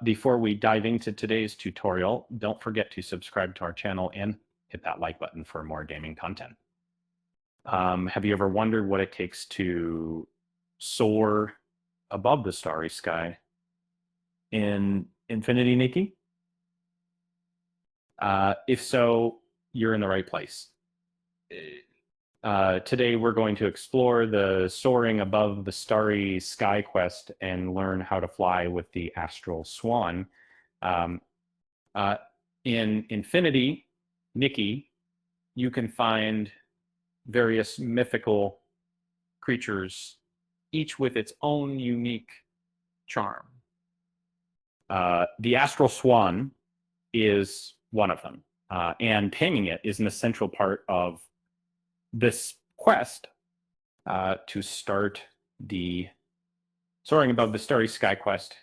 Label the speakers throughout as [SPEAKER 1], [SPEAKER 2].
[SPEAKER 1] Before we dive into today's tutorial, don't forget to subscribe to our channel and hit that like button for more gaming content. Have you ever wondered what it takes to soar above the starry sky in Infinity, Nikki? If so, you're in the right place. Today we're going to explore the Soaring Above the Starry Sky quest and learn how to fly with the Astral Swan. In Infinity, Nikki, you can find various mythical creatures, each with its own unique charm. The Astral Swan is one of them, and taming it is an essential part of this quest to start the Soaring Above the Starry Sky quest.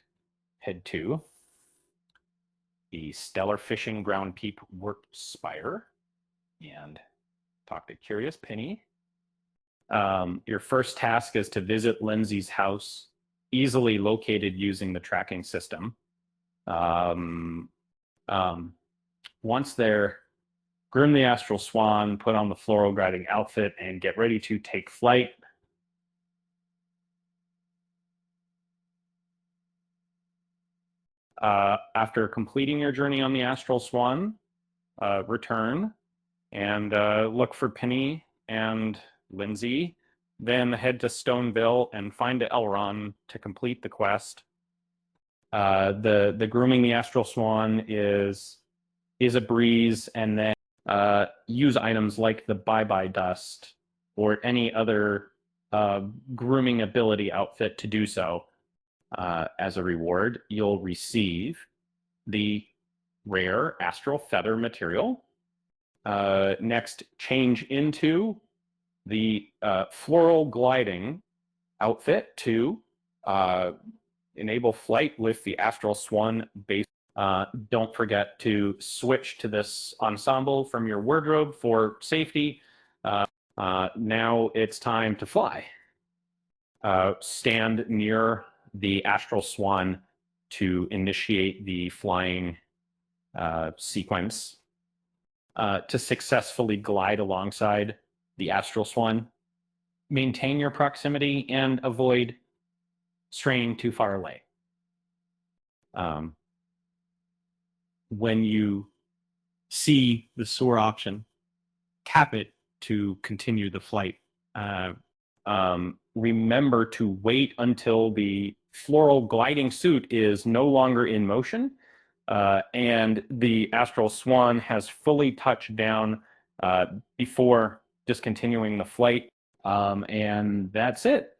[SPEAKER 1] Head to the Stellar Fishing Ground Peak Warp Spire and talk to Curious Penny. Your first task is to visit Lindsay's house, easily located using the tracking system. Once there, groom the Astral Swan, put on the floral gliding outfit, and get ready to take flight. After completing your journey on the Astral Swan, return and look for Penny and Lindsay. Then head to Stoneville and find Elron to complete the quest. The grooming the Astral Swan is a breeze, and then use items like the Bye-Bye Dust or any other grooming ability outfit to do so. As a reward, you'll receive the rare Astral Feather material. Next, change into the floral gliding outfit to enable flight with the Astral Swan base. Don't forget to switch to this ensemble from your wardrobe for safety. Now it's time to fly. Stand near the Astral Swan to initiate the flying sequence. To successfully glide alongside the Astral Swan, maintain your proximity and avoid straying too far away. When you see the soar option, tap it to continue the flight. Remember to wait until the floral gliding suit is no longer in motion and the Astral Swan has fully touched down before discontinuing the flight. And that's it.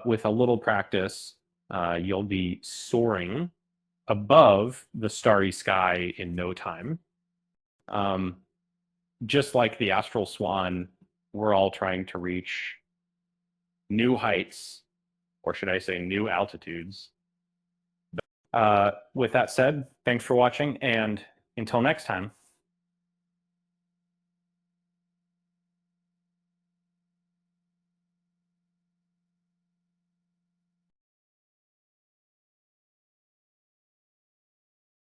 [SPEAKER 1] With a little practice, you'll be soaring above the starry sky in no time. Just like the Astral Swan, we're all trying to reach new heights, or should I say new altitudes. With that said, thanks for watching, and until next time.